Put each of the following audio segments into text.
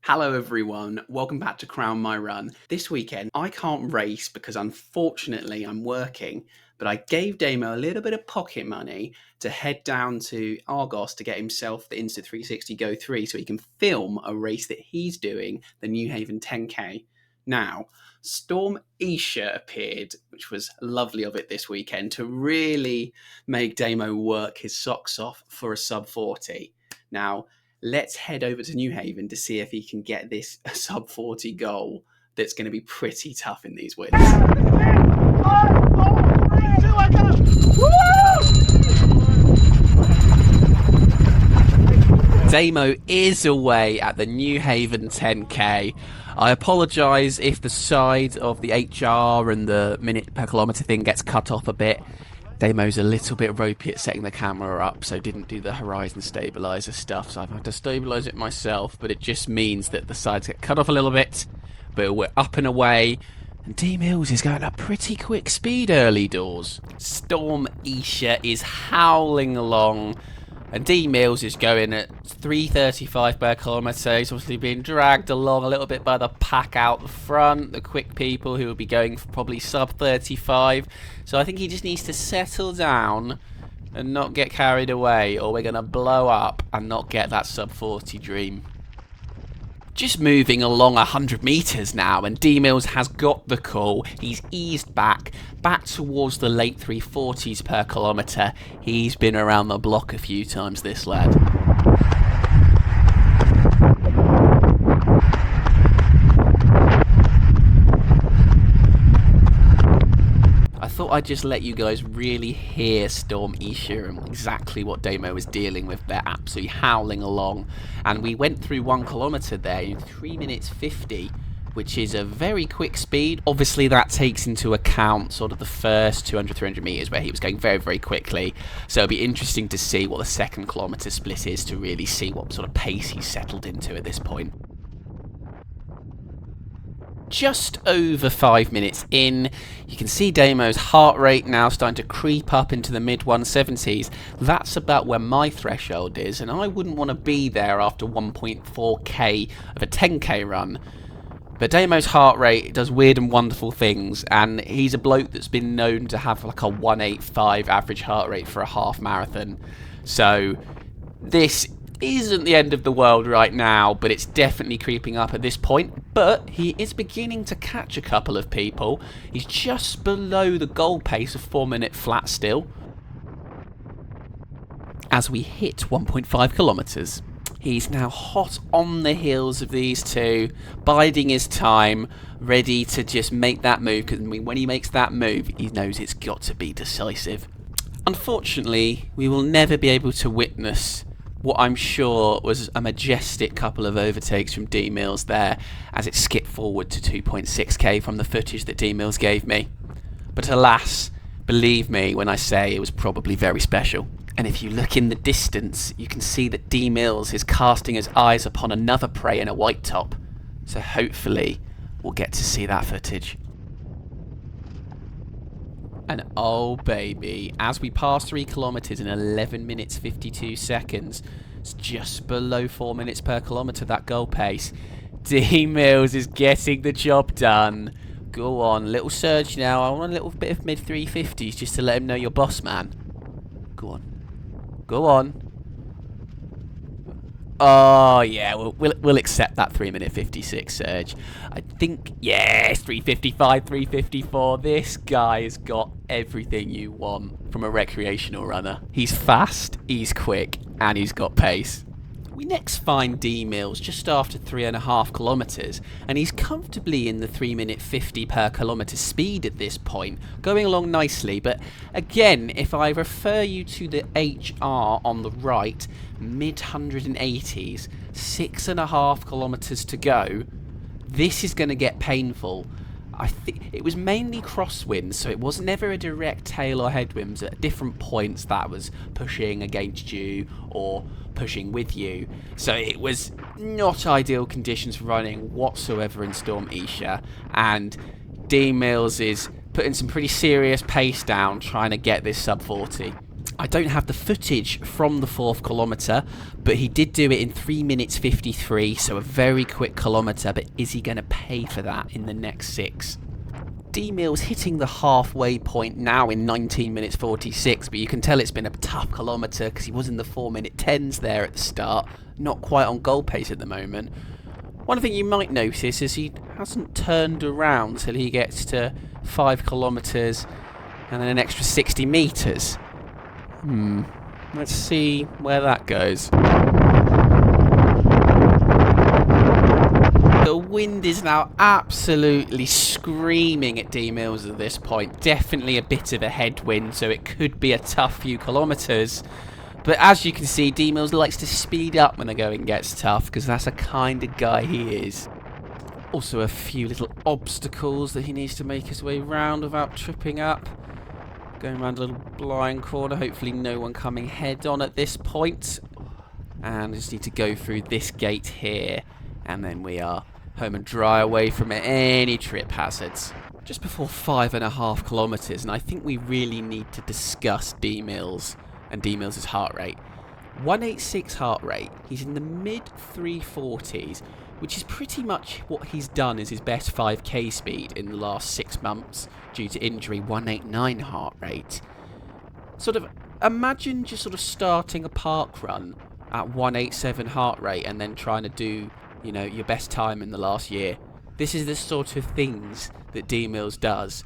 Hello everyone, welcome back to Crown My Run. This weekend I can't race because unfortunately I'm working, but I gave Damo a little bit of pocket money to head down to Argos to get himself the Insta360 Go 3 so he can film a race that he's doing, the Newhaven 10k. Now, Storm Isha appeared, which was lovely of it this weekend, to really make Damo work his socks off for a sub 40. Now, let's head over to Newhaven to see if he can get this sub 40 goal that's going to be pretty tough in these winds. Damo is away at the Newhaven 10k. I apologise if the side of the HR and the minute per kilometre thing gets cut off a bit. Damo's a little bit ropey at setting the camera up, so didn't do the horizon stabiliser stuff, so I've had to stabilise it myself, but it just means that the sides get cut off a little bit, but we're up and away, and D Mills is going at a pretty quick speed early doors. Storm Isha is howling along, and D Mills is going at 3.35 per kilometre. He's obviously being dragged along a little bit by the pack out the front, the quick people who will be going for probably sub 35. So I think he just needs to settle down and not get carried away, or we're going to blow up and not get that sub 40 dream. Just moving along 100 metres now, and D Mills has got the call. He's eased back towards the late 340s per kilometre. He's been around the block a few times, this lad. I thought I'd just let you guys really hear Storm Isha and exactly what Damo was dealing with. They're absolutely howling along, and we went through 1 kilometre there in 3 minutes 50, which is a very quick speed. Obviously that takes into account sort of the first 200-300 metres where he was going very, very quickly, so it'll be interesting to see what the second kilometre split is to really see what sort of pace he's settled into at this point. Just over 5 minutes in, you can see Damo's heart rate now starting to creep up into the mid 170s. That's about where my threshold is, and I wouldn't want to be there after 1.4k of a 10k run. But Damo's heart rate does weird and wonderful things, and he's a bloke that's been known to have like a 185 average heart rate for a half marathon. So this isn't the end of the world right now, but it's definitely creeping up at this point. But he is beginning to catch a couple of people. He's just below the goal pace of 4 minute flat still as we hit 1.5 kilometres. He's now hot on the heels of these two, biding his time, ready to just make that move, because when he makes that move, he knows it's got to be decisive. Unfortunately, we will never be able to witness what I'm sure was a majestic couple of overtakes from D Mills there, as it skipped forward to 2.6k from the footage that D Mills gave me. But alas, believe me when I say it was probably very special. And if you look in the distance, you can see that D Mills is casting his eyes upon another prey in a white top. So hopefully we'll get to see that footage. And oh baby, as we pass 3 kilometres in 11 minutes 52 seconds, it's just below 4 minutes per kilometre, that goal pace. D Mills is getting the job done. Go on, little surge now. I want a little bit of mid 350s just to let him know you're boss man. Go on. Go on. Oh yeah, we'll accept that 3 minute 56 surge. I think, yes, 355, 354. This guy's got everything you want from a recreational runner. He's fast, he's quick, and he's got pace. We next find D Mills just after 3.5 kilometres, and he's comfortably in the 3 minute 50 per kilometre speed at this point, going along nicely. But again, if I refer you to the HR on the right, mid 180s, 6.5 kilometres to go, this is going to get painful. I think it was mainly crosswinds, so it was never a direct tail or headwinds. At different points that was pushing against you or pushing with you, so it was not ideal conditions for running whatsoever in Storm Isha, and D Mills is putting some pretty serious pace down trying to get this sub 40. I don't have the footage from the 4th kilometre, but he did do it in 3 minutes 53, so a very quick kilometre, but is he going to pay for that in the next 6? D-Mill's hitting the halfway point now in 19 minutes 46, but you can tell it's been a tough kilometre because he was in the 4-minute 10s there at the start, not quite on goal pace at the moment. One thing you might notice is he hasn't turned around till he gets to 5 kilometres and then an extra 60 metres. Let's see where that goes. The wind is now absolutely screaming at D-Mills at this point. Definitely a bit of a headwind, so it could be a tough few kilometres. But as you can see, D-Mills likes to speed up when the going gets tough, because that's the kind of guy he is. Also a few little obstacles that he needs to make his way round without tripping up. Going around a little blind corner, hopefully no one coming head on at this point. And just need to go through this gate here, and then we are home and dry away from any trip hazards. Just before 5.5 kilometres, and I think we really need to discuss D-Mills and D-Mills' heart rate. 186 heart rate, he's in the mid 340s, which is pretty much what he's done as his best 5k speed in the last 6 months due to injury. 189 heart rate. Sort of imagine just sort of starting a park run at 187 heart rate and then trying to do, you know, your best time in the last year. This is the sort of things that D-Mills does,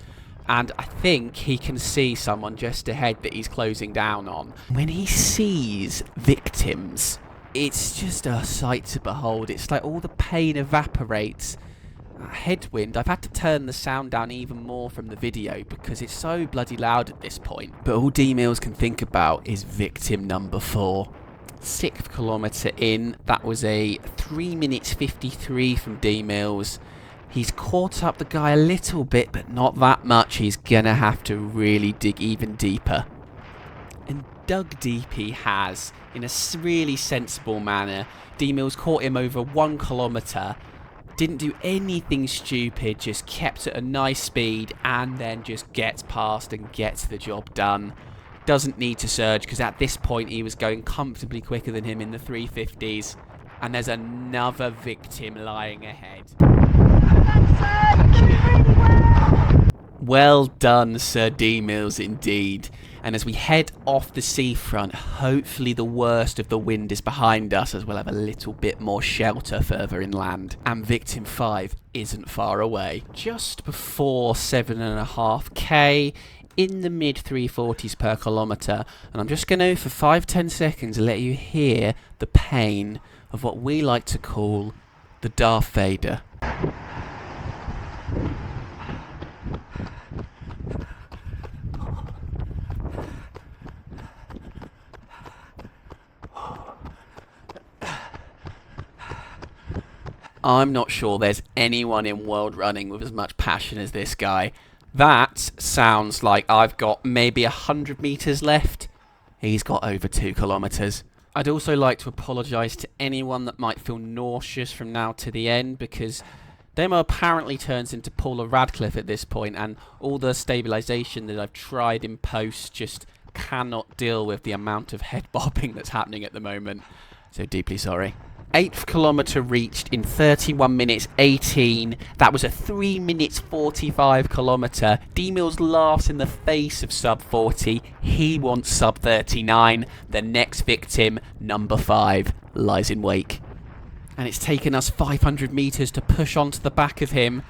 and I think he can see someone just ahead that he's closing down on. When he sees victims, it's just a sight to behold. It's like all the pain evaporates. Headwind, I've had to turn the sound down even more from the video because it's so bloody loud at this point. But all D-Mills can think about is victim number 4. 6th kilometre in, that was a 3 minutes 53 from D-Mills. He's caught up the guy a little bit, but not that much. He's gonna have to really dig even deeper. And dug deep he has, in a really sensible manner. D-Mills caught him over 1 kilometre, didn't do anything stupid, just kept at a nice speed, and then just gets past and gets the job done. Doesn't need to surge, because at this point he was going comfortably quicker than him in the 350s. And there's another victim lying ahead. Well done, Sir D-Mills, indeed. And as we head off the seafront, hopefully the worst of the wind is behind us, as we'll have a little bit more shelter further inland. And victim 5 isn't far away. Just before 7.5k, in the mid 340s per kilometre. And I'm just going to, for 5-10 seconds, let you hear the pain of what we like to call the Darth Vader. I'm not sure there's anyone in world running with as much passion as this guy. That sounds like I've got maybe 100 metres left. He's got over 2 kilometres. I'd also like to apologise to anyone that might feel nauseous from now to the end, because Demo apparently turns into Paula Radcliffe at this point, and all the stabilisation that I've tried in post just cannot deal with the amount of head bobbing that's happening at the moment. So deeply sorry. 8th kilometre reached in 31 minutes 18. That was a 3 minutes 45 kilometre. D-Mills laughs in the face of sub 40. He wants sub 39. The next victim, number 5, lies in wake. And it's taken us 500 metres to push onto the back of him.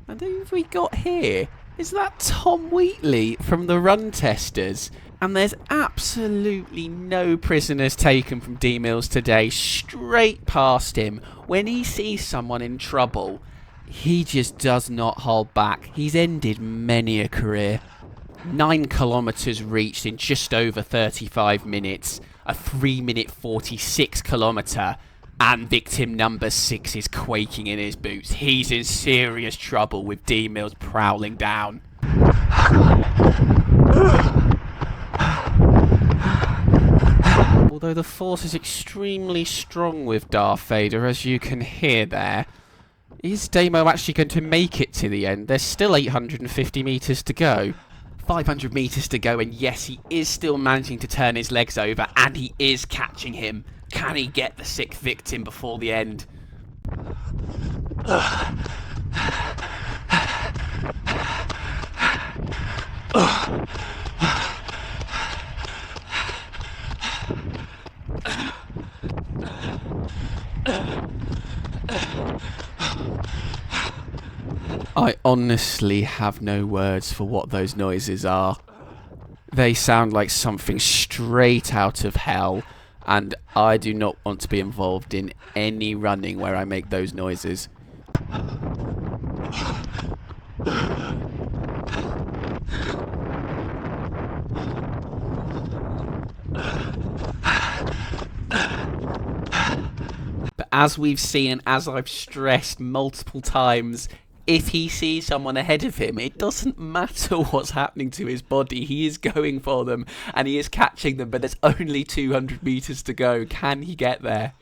And who have we got here? Is that Tom Wheatley from the Run Testers? And there's absolutely no prisoners taken from D-Mills today. Straight past him. When he sees someone in trouble, he just does not hold back. He's ended many a career. 9 kilometres reached in just over 35 minutes. A 3 minute 46 kilometre. And victim number 6 is quaking in his boots. He's in serious trouble with D-Mills prowling down. Although the force is extremely strong with Darth Vader, as you can hear there, is Damo actually going to make it to the end? There's still 850 metres to go. 500 metres to go, and yes, he is still managing to turn his legs over, and he is catching him. Can he get the 6th victim before the end? I honestly have no words for what those noises are. They sound like something straight out of hell, and I do not want to be involved in any running where I make those noises. But as we've seen, and as I've stressed multiple times, if he sees someone ahead of him, it doesn't matter what's happening to his body. He is going for them, and he is catching them, but there's only 200 metres to go. Can he get there?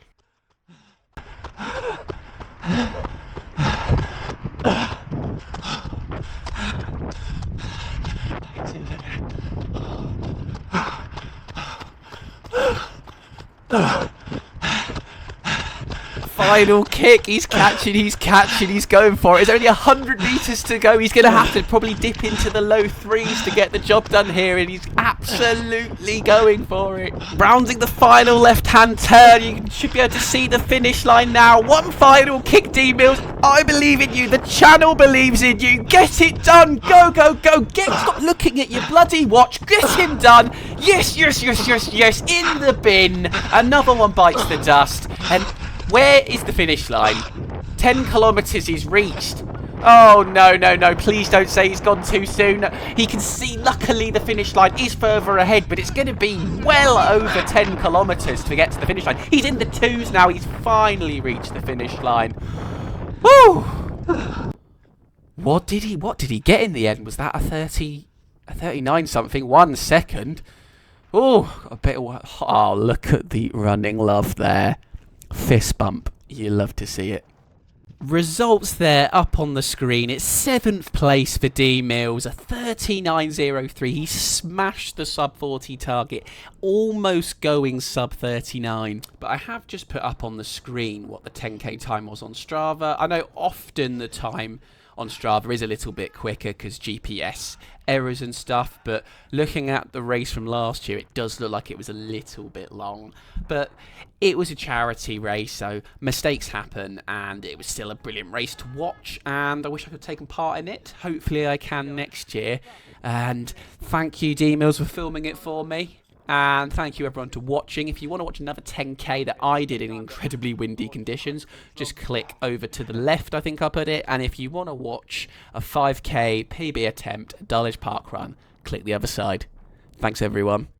Final kick, he's catching, he's going for it. There's only 100 metres to go. He's going to have to probably dip into the low 3s to get the job done here, and he's absolutely going for it. Rounding the final left-hand turn, you should be able to see the finish line now. One final kick, D-Mills. I believe in you. The channel believes in you. Get it done. Go, go, go. Stop looking at your bloody watch. Get him done. Yes, yes, yes, yes, yes. In the bin. Another one bites the dust. And where is the finish line? 10 kilometres he's reached. Oh, no, no, no. Please don't say he's gone too soon. He can see, luckily, the finish line is further ahead, but it's going to be well over 10 kilometres to get to the finish line. He's in the 2s now. He's finally reached the finish line. Woo! What did he get in the end? Was that a 39 something? 1 second. Oh, a bit of, oh, look at the running love there. Fist bump. You love to see it. Results there up on the screen. It's 7th place for D Mills, a 39.03. He smashed the sub 40 target, almost going sub 39. But I have just put up on the screen what the 10k time was on Strava. I know often the time on Strava is a little bit quicker because GPS errors and stuff, but looking at the race from last year, it does look like it was a little bit long. But it was a charity race, so mistakes happen, and it was still a brilliant race to watch, and I wish I could have taken part in it. Hopefully I can next year. And thank you, D-Mills, for filming it for me. And thank you everyone for watching. If you want to watch another 10k that I did in incredibly windy conditions, just click over to the left, I think I put it. And if you want to watch a 5k PB attempt, Dulwich Park Run, click the other side. Thanks everyone.